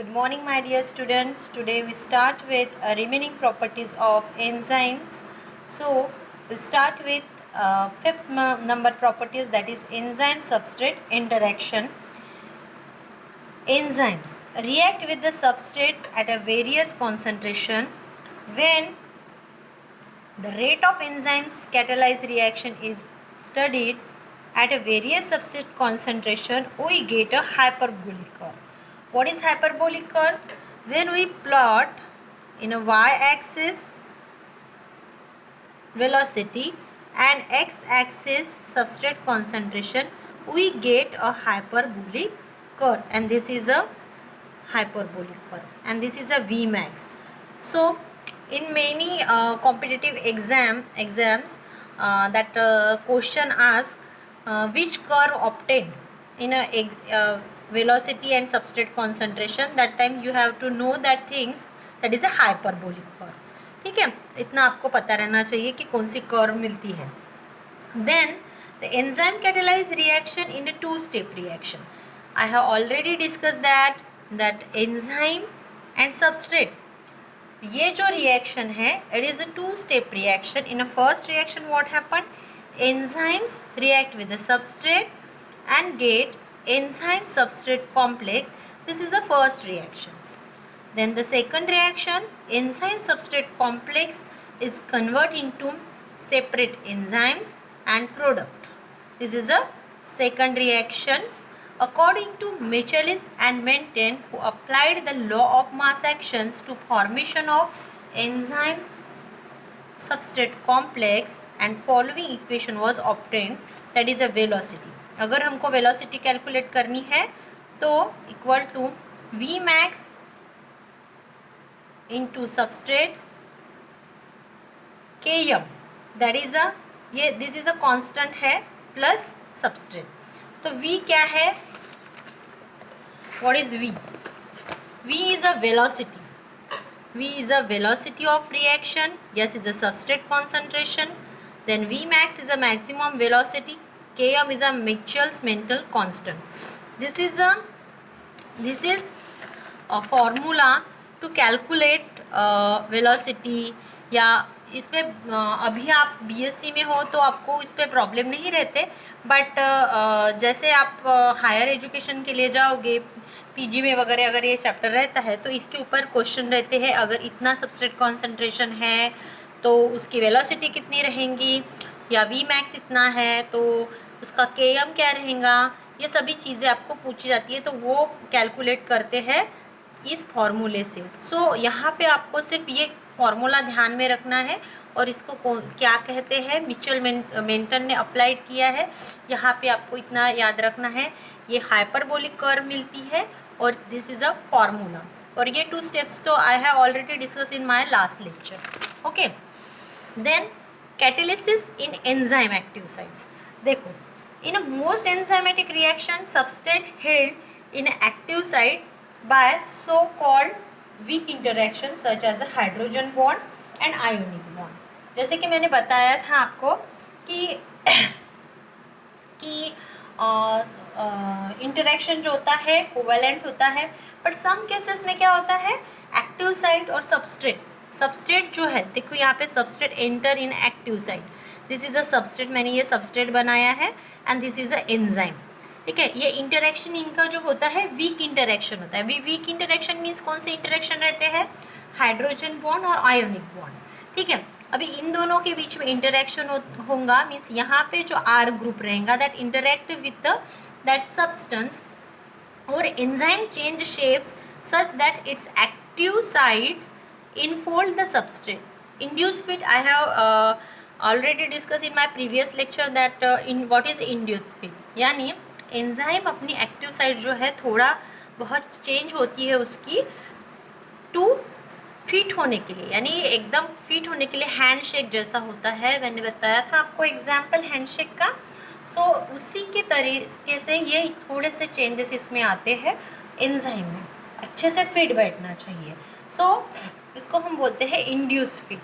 Good morning, my dear students. Today we start with remaining properties of enzymes. So we start with fifth number properties, that is enzyme substrate interaction. Enzymes react with the substrates at a various concentration. When the rate of enzymes catalyze reaction is studied at a various substrate concentration, we get a hyperbolic curve. What is hyperbolic curve? When we plot in a y-axis velocity and x-axis substrate concentration, we get a hyperbolic curve, and this is a hyperbolic curve, and this is a Vmax. So in many competitive exams that question asks which curve obtained in a velocity and substrate concentration, that time you have to know that things, that is a hyperbolic curve. ठीक है, इतना आपको पता रहना चाहिए कि कौन C curve मिलती है. Then the enzyme catalyze reaction in a two-step reaction. I have already discussed that enzyme and substrate, ये जो reaction है, it is a two-step reaction. In a first reaction, what happened? Enzymes react with the substrate and get enzyme substrate complex. This is the first reactions. Then the second reaction, enzyme substrate complex is converted into separate enzymes and product. This is the second reactions. According to Michaelis and Menten, who applied the law of mass actions to formation of enzyme substrate complex, and following equation was obtained, that is a velocity. अगर हमको velocity calculate करनी है तो equal to Vmax into substrate Km, that is a ये this is a constant है plus substrate. तो V क्या है? What is V? V is a velocity. V is a velocity of reaction. Yes, is a substrate concentration. Then Vmax is a maximum velocity. Km is a Mitchell's mental constant. This is a formula to calculate velocity. या इसमें अभी आप BSc में हो तो आपको इस पर प्रॉब्लम नहीं रहते, बट जैसे आप हायर एजुकेशन के लिए जाओगे, पीजी में वगैरह अगर ये चैप्टर रहता है तो इसके ऊपर क्वेश्चन रहते हैं. अगर इतना सबस्ट्रेट कॉन्सेंट्रेशन है तो उसकी वेलोसिटी कितनी रहेंगी, या वी मैक्स इतना है तो उसका के एम क्या रहेगा, ये सभी चीज़ें आपको पूछी जाती है. तो वो कैलकुलेट करते हैं इस फॉर्मूले से. सो यहाँ पे आपको सिर्फ ये फॉर्मूला ध्यान में रखना है, और इसको क्या कहते हैं, मिचेल मेंटन ने अप्लाइड किया है. यहाँ पे आपको इतना याद रखना है, ये हाइपरबोलिक कर्व मिलती है और दिस इज़ अ फॉर्मूला. और ये टू स्टेप्स तो I have already discuss in my last lecture. Okay, then catalysis in enzyme active sites. देखो, in a most enzymatic reaction substrate held in active site by so called weak interaction such as a hydrogen bond and ionic bond. जैसे कि मैंने बताया था आपको कि interaction जो होता है कोवेलेंट होता है, बट सम केसेस में क्या होता है, एक्टिव साइट और सबस्ट्रेट जो है, देखो यहाँ पे substrate enter in active site. This is a substrate, मैंने ये सबस्ट्रेट बनाया है, and this is a enzyme. ठीक है, ये इंटरेक्शन इनका जो होता है वीक इंटरेक्शन होता है. वीक इंटरेक्शन मीन्स कौन से इंटरेक्शन रहते हैं, हाइड्रोजन बॉन्ड और आयोनिक बॉन्ड. ठीक है, अभी इन दोनों के बीच में इंटरेक्शन होगा, मीन्स यहाँ पे जो आर ग्रुप रहेगा that interact with that substance, और enzyme change shapes such that its active sites infold the substrate. Induce fit I have already discuss in my previous lecture that in what is induce fit. यानी enzyme अपनी active site जो है थोड़ा बहुत change होती है उसकी to fit होने के लिए, यानी एकदम फिट होने के लिए हैंडशेक जैसा होता है. मैंने बताया था आपको एग्जाम्पल हैंडशेक का. सो उसी के तरीके से ये थोड़े से चेंजेस इसमें आते हैं एंजाइम में, अच्छे से फिट बैठना चाहिए. सो इसको हम बोलते हैं इंड्यूस फिट.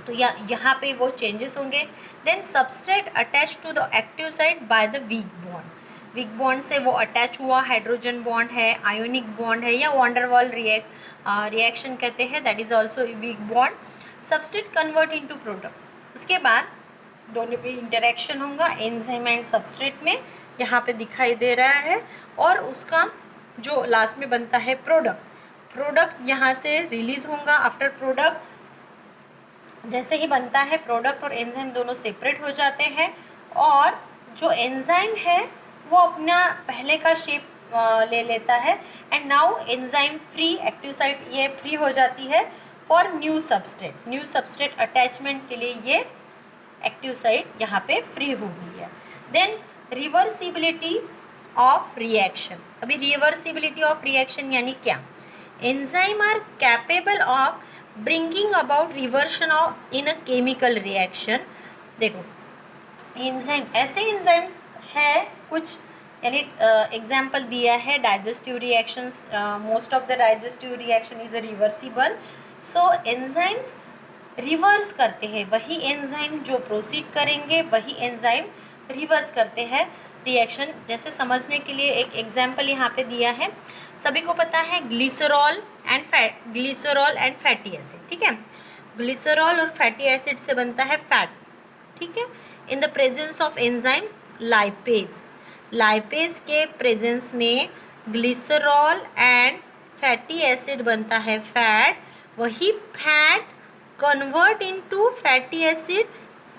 तो यहाँ पे वो चेंजेस होंगे. Then substrate attach to the active site by the weak bond. Weak bond से वो अटैच हुआ हाइड्रोजन बॉन्ड है, आयोनिक बॉन्ड है, या वॉन्डरवॉल रिएक्शन कहते हैं, that is also weak bond. Substrate convert into product. उसके बाद दोनों पे इंटरेक्शन होगा एंजाइम एंड सब्सट्रेट में, यहाँ पे दिखाई दे रहा है. और उसका जो लास्ट में बनता है प्रोडक्ट यहाँ से रिलीज होगा. आफ्टर प्रोडक्ट जैसे ही बनता है प्रोडक्ट और एंजाइम दोनों सेपरेट हो जाते हैं, और जो एंजाइम है वो अपना पहले का शेप ले लेता है. And now enzyme free, active site ये फ्री हो जाती है फॉर न्यू सब्सट्रेट अटैचमेंट के लिए ये एक्टिव साइट यहाँ पे फ्री हो गई है. Then reversibility of reaction. अभी रिवर्सिबिलिटी ऑफ रिएक्शन यानी क्या? Enzyme are capable of bringing about reversion of in a chemical reaction. देखो एंजाइम, ऐसे एंजाइम्स है कुछ, यानी एग्जाम्पल दिया है digestive reactions. Most of the digestive reaction is a reversible. So enzymes reverse करते हैं, वही एंजाइम जो प्रोसीड करेंगे वही एंजाइम रिवर्स करते हैं रिएक्शन. जैसे समझने के लिए एक एग्जाम्पल यहाँ पे दिया है. सभी को पता है ग्लिसरॉल एंड फैटी एसिड. ठीक है, ग्लिसरॉल और फैटी एसिड से बनता है फैट. ठीक है, इन the presence of enzyme lipase के प्रेजेंस में ग्लिसरॉल एंड फैटी एसिड बनता है फैट. वही fat convert into fatty acid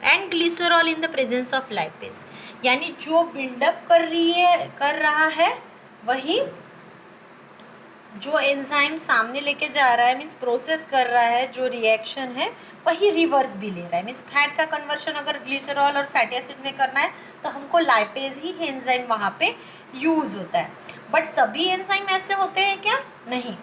and glycerol in the presence of lipase. यानी जो बिल्डअप कर रहा है वही जो एंजाइम सामने लेके जा रहा है, मीन्स प्रोसेस कर रहा है, जो रिएक्शन है वही रिवर्स भी ले रहा है. मीन्स फैट का कन्वर्शन अगर ग्लिसरॉल और फैटी एसिड में करना है तो हमको लाइपेज ही एंजाइम वहाँ पे यूज होता है. बट सभी एंजाइम ऐसे होते हैं क्या? नहीं,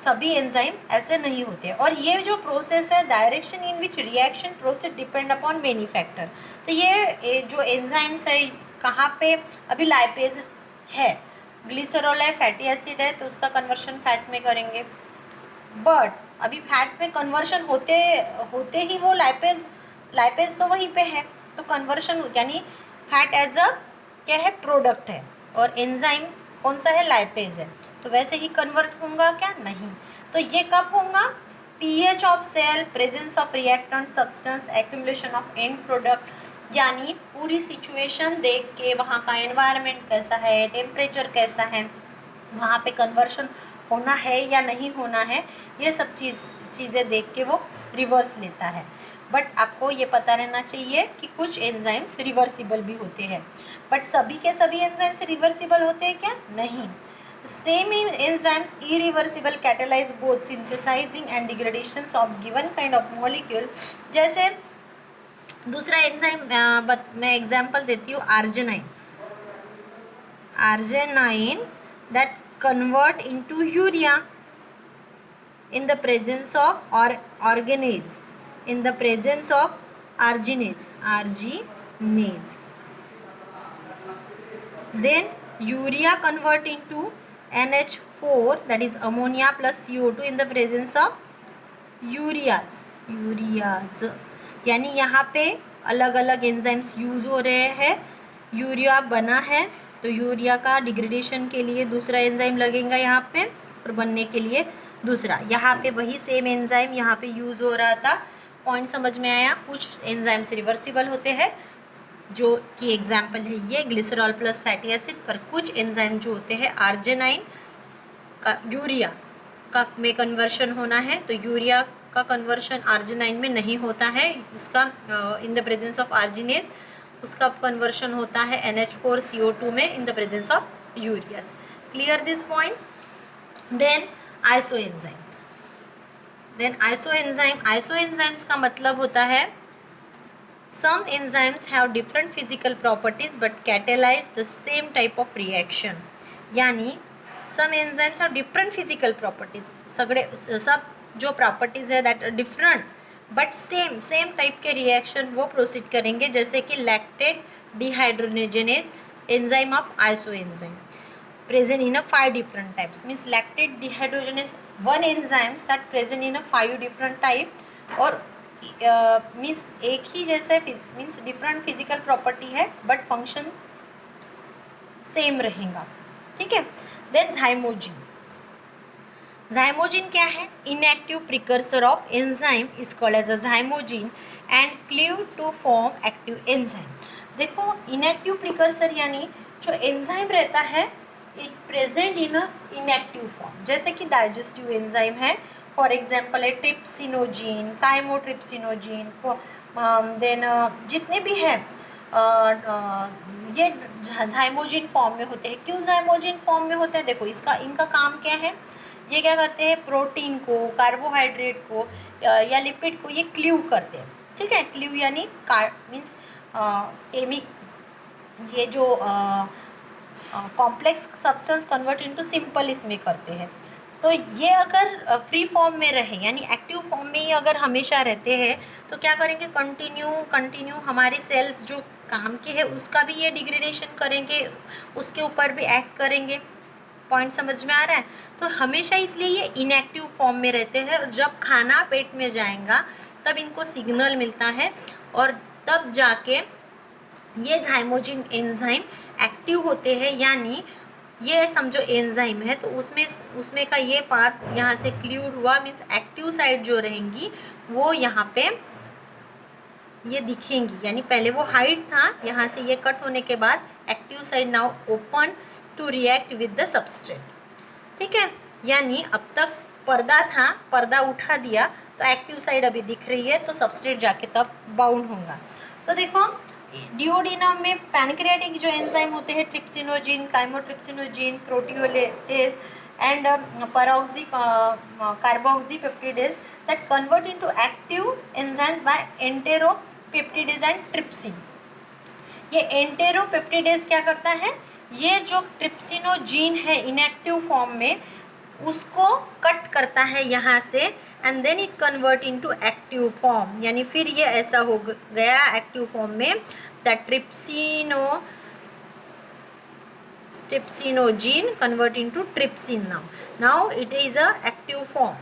सभी एंजाइम ऐसे नहीं होते. और ये जो प्रोसेस है, direction in which reaction process depend upon many factor. तो ये जो एंजाइम्स है कहाँ पे, अभी लाइपेज है, ग्लिसरॉल है, फैटी एसिड है, तो उसका कन्वर्शन फैट में करेंगे. बट अभी फैट में कन्वर्शन होते ही वो लाइपेज तो वहीं पे है, तो कन्वर्शन यानी फैट एज अ क्या है, प्रोडक्ट है, और एंजाइम कौन सा है, लाइपेज है, तो वैसे ही कन्वर्ट होगा क्या? नहीं. तो ये कब होगा? PH of cell, presence of reactant substance, accumulation of end product. यानी पूरी सिचुएशन देख के, वहाँ का एनवायरनमेंट कैसा है, टेम्परेचर कैसा है, वहाँ पे कन्वर्शन होना है या नहीं होना है, ये सब चीज़ें देख के वो रिवर्स लेता है. बट आपको ये पता रहना चाहिए कि कुछ एंजाइम्स रिवर्सिबल भी होते हैं. बट सभी के सभी एंजाइम्स रिवर्सिबल होते हैं क्या? नहीं. Same enzymes irreversible catalyze both synthesizing and degradation of given kind of molecule. जैसे दूसरा एंजाइम मैं एग्जांपल देती हूँ, arginine that convert into urea in the presence of arginase, in the presence of arginase. Then urea convert into NH4, that is ammonia plus CO2 in the presence of ureas. यानी यहाँ पे अलग अलग enzymes use हो रहे हैं. Urea बना है तो यूरिया का डिग्रेडेशन के लिए दूसरा एंजाइम लगेगा यहाँ पे, और बनने के लिए दूसरा. यहाँ पे वही सेम एंजाइम यहाँ पे यूज हो रहा था. पॉइंट समझ में आया? कुछ एंजाइम्स रिवर्सिबल होते हैं, जो कि एग्जाम्पल है ये ग्लिसरॉल प्लस फैटी एसिड. पर कुछ एंजाइम जो होते हैं, आर्जिनाइन का यूरिया का में कन्वर्शन होना है तो यूरिया का कन्वर्शन आर्जिनाइन में नहीं होता है, उसका in the presence of arginase उसका कन्वर्शन होता है NH4CO2 में in the presence of urease. Clear this point? Then isoenzymes का मतलब होता है some enzymes have different physical properties but catalyze the same type of reaction. यानी some enzymes have different physical properties, सब जो प्रॉपर्टीज है that different but same type के reaction वो प्रोसीड करेंगे. जैसे कि lactate dehydrogenase enzyme of isoenzyme present in a 5 different types. Means lactate dehydrogenase one enzymes that present in a 5 different type, और means एक ही जैसे मीन्स डिफरेंट फिजिकल प्रॉपर्टी है बट फंक्शन सेम रहेगा, ठीक है। देन zymogen, zymogen क्या है, inactive precursor of enzyme is called as a zymogen and cleave to form active enzyme. देखो इनएक्टिव प्रिकर्सर यानी जो एंजाइम रहता है it present in a inactive form, जैसे कि डाइजेस्टिव एंजाइम है, फॉर एग्जांपल है ट्रिप्सिनोजीन, काइमोट्रिप्सिनोजीन, देन जितने भी हैं ये zymogen फॉर्म में होते हैं। क्यों zymogen फॉर्म में होते हैं, देखो इसका इनका काम क्या है, ये क्या करते हैं, प्रोटीन को, कार्बोहाइड्रेट को या लिपिड को ये क्लीव करते हैं, ठीक है। क्लीव यानी मीन्स केमिक, ये जो complex substance convert into simple इसमें करते हैं। तो ये अगर फ्री फॉर्म में रहे यानी एक्टिव फॉर्म में ही अगर हमेशा रहते हैं तो क्या करेंगे, कंटिन्यू हमारे सेल्स जो काम के हैं उसका भी ये डिग्रेडेशन करेंगे, उसके ऊपर भी एक्ट करेंगे। पॉइंट समझ में आ रहा है। तो हमेशा इसलिए ये इनएक्टिव फॉर्म में रहते हैं और जब खाना पेट में जाएगा तब इनको सिग्नल मिलता है और तब जाके ये zymogen एंजाइम एक्टिव होते हैं, यानी ये समझो एंजाइम है तो उसमें का ये पार्ट यहाँ से क्ल्यूड हुआ, मीन्स एक्टिव साइड जो रहेंगी वो यहाँ पे ये दिखेंगी, यानी पहले वो हाइड था, यहाँ से ये कट होने के बाद active site now open to react with the substrate, ठीक है। यानी अब तक पर्दा था, पर्दा उठा दिया तो एक्टिव साइड अभी दिख रही है, तो सबस्ट्रेट जाके तब बाउंड होगा। तो देखो डिओडिनम में पैनक्रियाटिक जो एंजाइम होते हैं trypsinogen, chymotrypsinogen, proteolytase and carboxypeptidase that convert into active enzymes by enteropeptidase and trypsin। ये एंटेरोपेप्टिडेज क्या करता है, ये जो ट्रिप्सिनोजीन है इनएक्टिव फॉर्म में उसको कट करता है यहाँ से and then it convert into active form, यानी फिर ये ऐसा हो गया एक्टिव फॉर्म में that trypsinogen convert into trypsin. Now it is a active form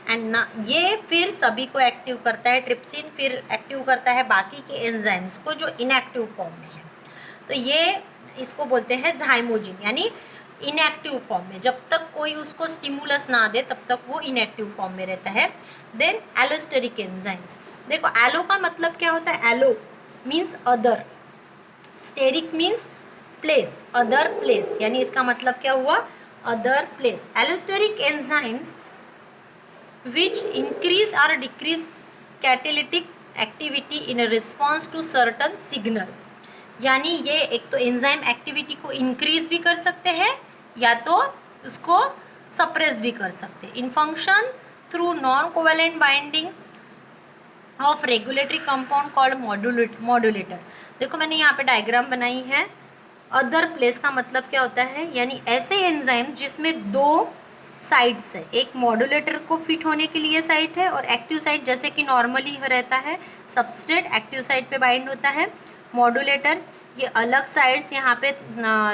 and ये फिर सभी को एक्टिव करता है, ट्रिप्सिन फिर एक्टिव करता है बाकी के एंजाइम्स को जो इनएक्टिव फॉर्म में है। तो ये इसको बोलते हैं zymogen, यानी इनएक्टिव फॉर्म में, जब तक कोई उसको स्टिमुलस ना दे तब तक वो इनएक्टिव फॉर्म में रहता है। देन एलोस्टेरिक एंजाइम्स, देखो एलो का मतलब क्या होता है, allo means other, steric means place, other place, यानी इसका मतलब क्या हुआ, other place. Allosteric enzymes which increase or decrease catalytic activity in a response to certain signal, यानी ये एक तो एंजाइम एक्टिविटी को इंक्रीज भी कर सकते हैं या तो उसको सप्रेस भी कर सकते हैं in function through non covalent binding of regulatory compound called modulator. देखो मैंने यहाँ पे डायग्राम बनाई है। अदर प्लेस का मतलब क्या होता है, यानी ऐसे एंजाइम जिसमें दो साइड्स है, एक मॉड्यूलेटर को फिट होने के लिए साइड है और एक्टिव साइड जैसे कि नॉर्मली रहता है, सबस्ट्रेट एक्टिव साइड पे बाइंड होता है, मॉड्यूलेटर ये अलग साइड्स यहाँ पे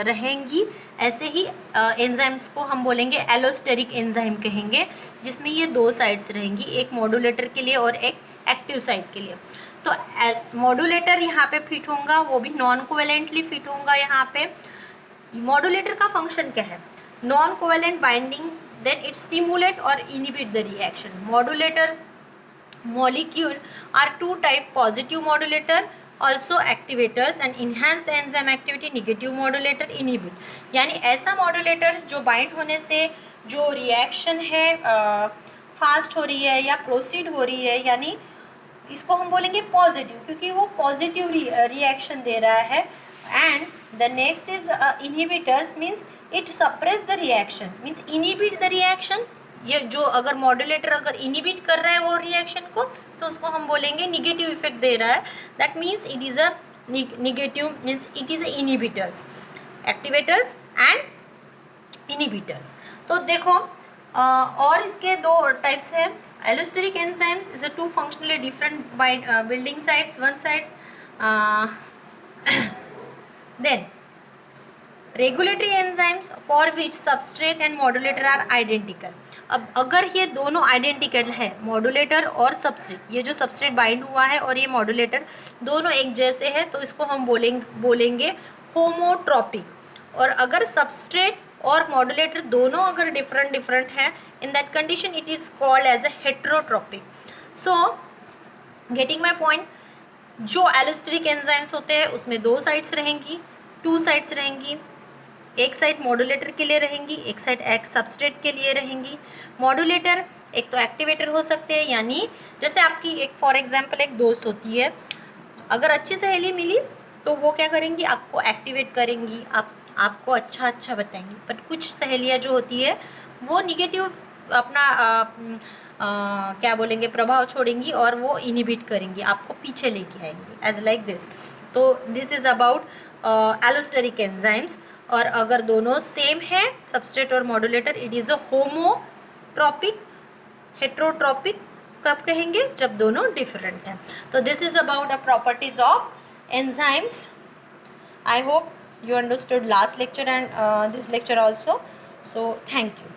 रहेंगी। ऐसे ही एंजाइम्स को हम बोलेंगे एलोस्टेरिक एंजाइम कहेंगे, जिसमें ये दो साइड्स रहेंगी, एक मॉड्यूलेटर के लिए और एक एक्टिव साइड के लिए। तो मॉड्यूलेटर यहाँ पे फिट होगा, वो भी नॉन कोवेलेंटली फिट होगा। यहाँ पे मॉड्यूलेटर का फंक्शन क्या है, non covalent binding, then it stimulate or inhibit the reaction। modulator molecule are two type, positive modulator also activators and enhance the enzyme activity, negative modulator inhibit। यानी ऐसा modulator जो bind होने से जो reaction है fast हो रही है या प्रोसीड हो रही है, यानी इसको हम बोलेंगे पॉजिटिव, क्योंकि वो पॉजिटिव रिएक्शन दे रहा है। And the next is inhibitors means it suppress the reaction, means inhibit the reaction. ये जो अगर मॉड्यूलेटर अगर इनहिबिट कर रहा है वो रिएक्शन को, तो उसको हम बोलेंगे निगेटिव इफेक्ट दे रहा है, that means it is a negative, means it is inhibitors, activators and inhibitors. तो देखो और इसके दो टाइप्स हैं। Allosteric enzymes is a two functionally different by building sides, one sides. Then regulatory enzymes for which substrate and modulator are identical. अब अगर ये दोनों आइडेंटिकल है, मॉड्यूलेटर और सबस्ट्रेट, ये जो सबस्ट्रेट बाइंड हुआ है और ये मॉड्यूलेटर दोनों एक जैसे है, तो इसको हम बोलेंगे होमोट्रॉपिक। और अगर सबस्ट्रेट और मॉड्यूलेटर दोनों अगर डिफरेंट हैं, in that condition it is called as a heterotropic. So getting my point, जो एलोस्टेरिक एंजाइम्स होते हैं उसमें दो साइड्स रहेंगी, टू साइड्स रहेंगी. एक साइड मॉड्यूलेटर के लिए रहेंगी, एक साइड एक्ट सबस्ट्रेट के लिए रहेंगी. मॉड्यूलेटर एक तो एक्टिवेटर हो सकते हैं, यानी जैसे आपकी एक फॉर एग्जांपल एक दोस्त होती है, अगर अच्छी सहेली मिली तो वो क्या करेंगी, आपको एक्टिवेट करेंगी, आपको अच्छा बताएंगी. बट कुछ सहेलियाँ जो होती है वो निगेटिव अपना क्या बोलेंगे प्रभाव छोड़ेंगी और वो इनहिबिट करेंगी, आपको पीछे लेके आएंगी, एज लाइक दिस. तो this is about allosteric enzymes. और अगर दोनों सेम है सबस्ट्रेट और modulator, it is a homotropic. Heterotropic कब कहेंगे, जब दोनों डिफरेंट हैं. तो this is about the properties of enzymes. I hope you understood last lecture and this lecture also. So thank you.